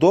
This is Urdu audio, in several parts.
2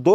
2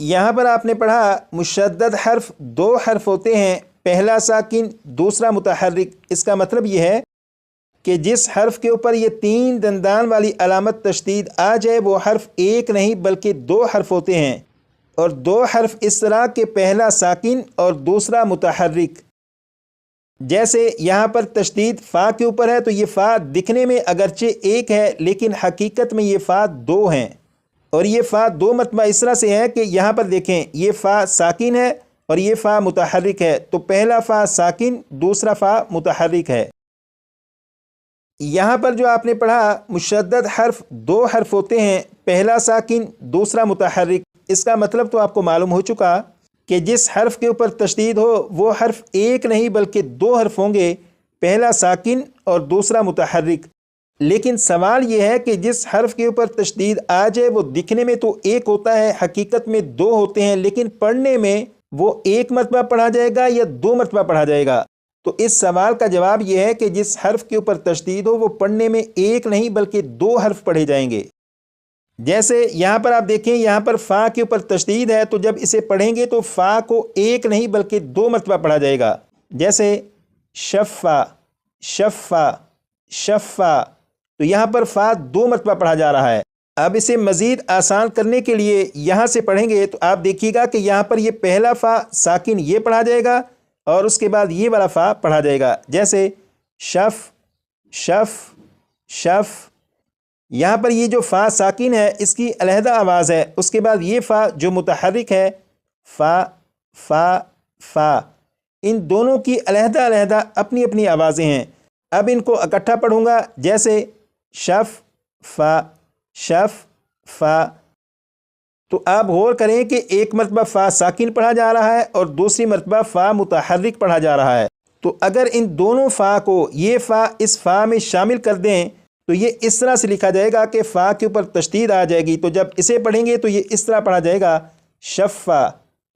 یہاں پر آپ نے پڑھا مشدد حرف دو حرف ہوتے ہیں، پہلا ساکن دوسرا متحرک۔ اس کا مطلب یہ ہے کہ جس حرف کے اوپر یہ تین دندان والی علامت تشدید آ جائے وہ حرف ایک نہیں بلکہ دو حرف ہوتے ہیں، اور دو حرف اس طرح کہ پہلا ساکن اور دوسرا متحرک۔ جیسے یہاں پر تشدید فا کے اوپر ہے تو یہ فا دکھنے میں اگرچہ ایک ہے لیکن حقیقت میں یہ فا دو ہیں، اور یہ فا دو مرتبہ اس طرح سے ہے کہ یہاں پر دیکھیں یہ فا ساکن ہے اور یہ فا متحرک ہے، تو پہلا فا ساکن دوسرا فا متحرک ہے۔ یہاں پر جو آپ نے پڑھا مشدد حرف دو حرف ہوتے ہیں، پہلا ساکن دوسرا متحرک، اس کا مطلب تو آپ کو معلوم ہو چکا کہ جس حرف کے اوپر تشدید ہو وہ حرف ایک نہیں بلکہ دو حرف ہوں گے، پہلا ساکن اور دوسرا متحرک۔ لیکن سوال یہ ہے کہ جس حرف کے اوپر تشدید آ جائے وہ دکھنے میں تو ایک ہوتا ہے، حقیقت میں دو ہوتے ہیں، لیکن پڑھنے میں وہ ایک مرتبہ پڑھا جائے گا یا دو مرتبہ پڑھا جائے گا؟ تو اس سوال کا جواب یہ ہے کہ جس حرف کے اوپر تشدید ہو وہ پڑھنے میں ایک نہیں بلکہ دو حرف پڑھے جائیں گے۔ جیسے یہاں پر آپ دیکھیں یہاں پر فا کے اوپر تشدید ہے، تو جب اسے پڑھیں گے تو فا کو ایک نہیں بلکہ دو مرتبہ پڑھا جائے گا، جیسے شفا شفا شفا، تو یہاں پر فا دو مرتبہ پڑھا جا رہا ہے۔ اب اسے مزید آسان کرنے کے لیے یہاں سے پڑھیں گے تو آپ دیکھیے گا کہ یہاں پر یہ پہلا فا ساکن یہ پڑھا جائے گا اور اس کے بعد یہ والا فا پڑھا جائے گا، جیسے شف شف شف۔ یہاں پر یہ جو فا ساکن ہے اس کی علیحدہ آواز ہے، اس کے بعد یہ فا جو متحرک ہے فا فا فا، ان دونوں کی علیحدہ علیحدہ اپنی اپنی آوازیں ہیں۔ اب ان کو اکٹھا پڑھوں گا، جیسے شف فا شف فا۔ تو آپ غور کریں کہ ایک مرتبہ فا ساکن پڑھا جا رہا ہے اور دوسری مرتبہ فا متحرک پڑھا جا رہا ہے، تو اگر ان دونوں فا کو یہ فا اس فا میں شامل کر دیں تو یہ اس طرح سے لکھا جائے گا کہ فا کے اوپر تشدید آ جائے گی، تو جب اسے پڑھیں گے تو یہ اس طرح پڑھا جائے گا شفا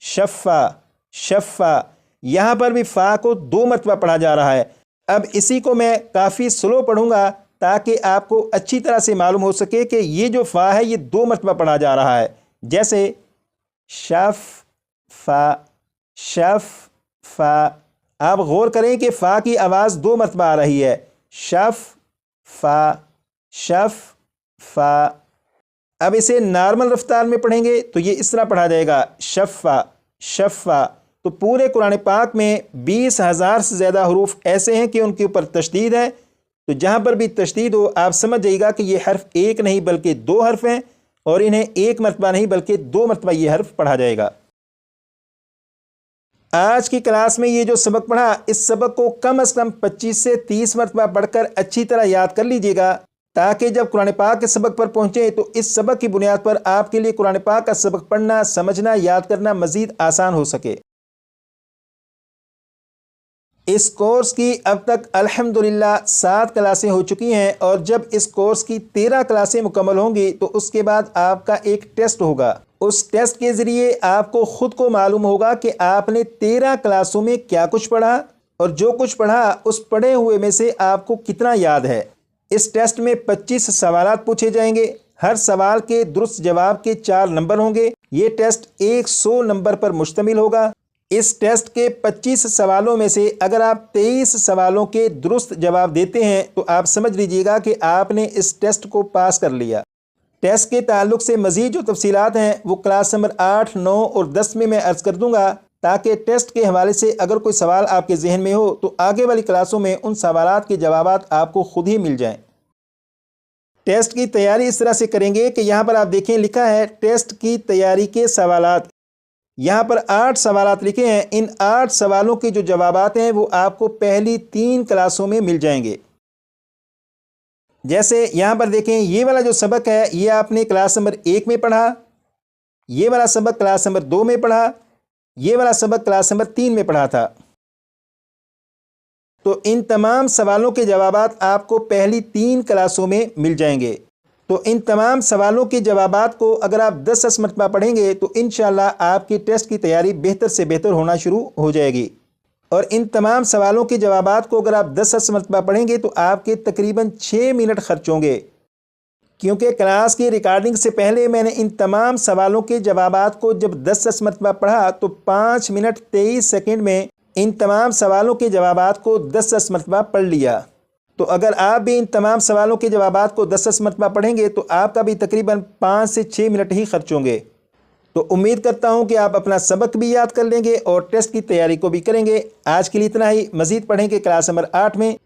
شفا شفا۔ یہاں پر بھی فا کو دو مرتبہ پڑھا جا رہا ہے۔ اب اسی کو میں کافی سلو پڑھوں گا تاکہ آپ کو اچھی طرح سے معلوم ہو سکے کہ یہ جو فا ہے یہ دو مرتبہ پڑھا جا رہا ہے، جیسے شف فا شف فا۔ آپ غور کریں کہ فا کی آواز دو مرتبہ آ رہی ہے، شف فا شف فا۔ اب اسے نارمل رفتار میں پڑھیں گے تو یہ اس طرح پڑھا جائے گا شفا شفا۔ تو پورے قرآن پاک میں 20,000 سے زیادہ حروف ایسے ہیں کہ ان کے اوپر تشدید ہے، تو جہاں پر بھی تشدید ہو آپ سمجھ جائیے گا کہ یہ حرف ایک نہیں بلکہ دو حرف ہیں، اور انہیں ایک مرتبہ نہیں بلکہ دو مرتبہ یہ حرف پڑھا جائے گا۔ آج کی کلاس میں یہ جو سبق پڑھا، اس سبق کو کم از کم 25 سے 30 مرتبہ پڑھ کر اچھی طرح یاد کر لیجئے گا، تاکہ جب قرآن پاک کے سبق پر پہنچے تو اس سبق کی بنیاد پر آپ کے لیے قرآن پاک کا سبق پڑھنا، سمجھنا، یاد کرنا مزید آسان ہو سکے۔ اس کورس کی اب تک الحمدللہ 7 کلاسیں ہو چکی ہیں، اور جب اس کورس کی 13 کلاسیں مکمل ہوں گی تو اس کے بعد آپ کا ایک ٹیسٹ ہوگا۔ اس ٹیسٹ کے ذریعے آپ کو خود کو معلوم ہوگا کہ آپ نے 13 کلاسوں میں کیا کچھ پڑھا، اور جو کچھ پڑھا اس پڑھے ہوئے میں سے آپ کو کتنا یاد ہے۔ اس ٹیسٹ میں 25 سوالات پوچھے جائیں گے، ہر سوال کے درست جواب کے 4 نمبر ہوں گے۔ یہ ٹیسٹ 100 نمبر پر مشتمل ہوگا۔ اس ٹیسٹ کے 25 سوالوں میں سے اگر آپ 23 سوالوں کے درست جواب دیتے ہیں تو آپ سمجھ لیجئے گا کہ آپ نے اس ٹیسٹ کو پاس کر لیا۔ ٹیسٹ کے تعلق سے مزید جو تفصیلات ہیں وہ کلاس نمبر 8، 9 اور 10 میں عرض کر دوں گا، تاکہ ٹیسٹ کے حوالے سے اگر کوئی سوال آپ کے ذہن میں ہو تو آگے والی کلاسوں میں ان سوالات کے جوابات آپ کو خود ہی مل جائیں۔ ٹیسٹ کی تیاری اس طرح سے کریں گے کہ یہاں پر آپ دیکھیں لکھا ہے ٹیسٹ کی تیاری کے سوالات۔ یہاں پر 8 سوالات لکھے ہیں، ان 8 سوالوں کے جو جوابات ہیں وہ آپ کو پہلی 3 کلاسوں میں مل جائیں گے۔ جیسے یہاں پر دیکھیں یہ والا جو سبق ہے یہ آپ نے کلاس نمبر 1 میں پڑھا، یہ والا سبق کلاس نمبر 2 میں پڑھا، یہ والا سبق کلاس نمبر 3 میں پڑھا تھا۔ تو ان تمام سوالوں کے جوابات آپ کو پہلی 3 کلاسوں میں مل جائیں گے۔ تو ان تمام سوالوں کے جوابات کو اگر آپ 10 مرتبہ پڑھیں گے تو انشاءاللہ آپ کی ٹیسٹ کی تیاری بہتر سے بہتر ہونا شروع ہو جائے گی، اور ان تمام سوالوں کے جوابات کو اگر آپ 10 مرتبہ پڑھیں گے تو آپ کے تقریباً 6 منٹ خرچ ہوں گے۔ کیونکہ کلاس کی ریکارڈنگ سے پہلے میں نے ان تمام سوالوں کے جوابات کو جب 10 مرتبہ پڑھا تو 5 منٹ 23 سیکنڈ میں ان تمام سوالوں کے جوابات کو 10 مرتبہ پڑھ لیا۔ تو اگر آپ بھی ان تمام سوالوں کے جوابات کو 10 مرتبہ پڑھیں گے تو آپ کا بھی تقریباً 5 سے 6 منٹ ہی خرچ ہوں گے۔ تو امید کرتا ہوں کہ آپ اپنا سبق بھی یاد کر لیں گے اور ٹیسٹ کی تیاری کو بھی کریں گے۔ آج کے لیے اتنا ہی، مزید پڑھیں گے کلاس نمبر 8 میں۔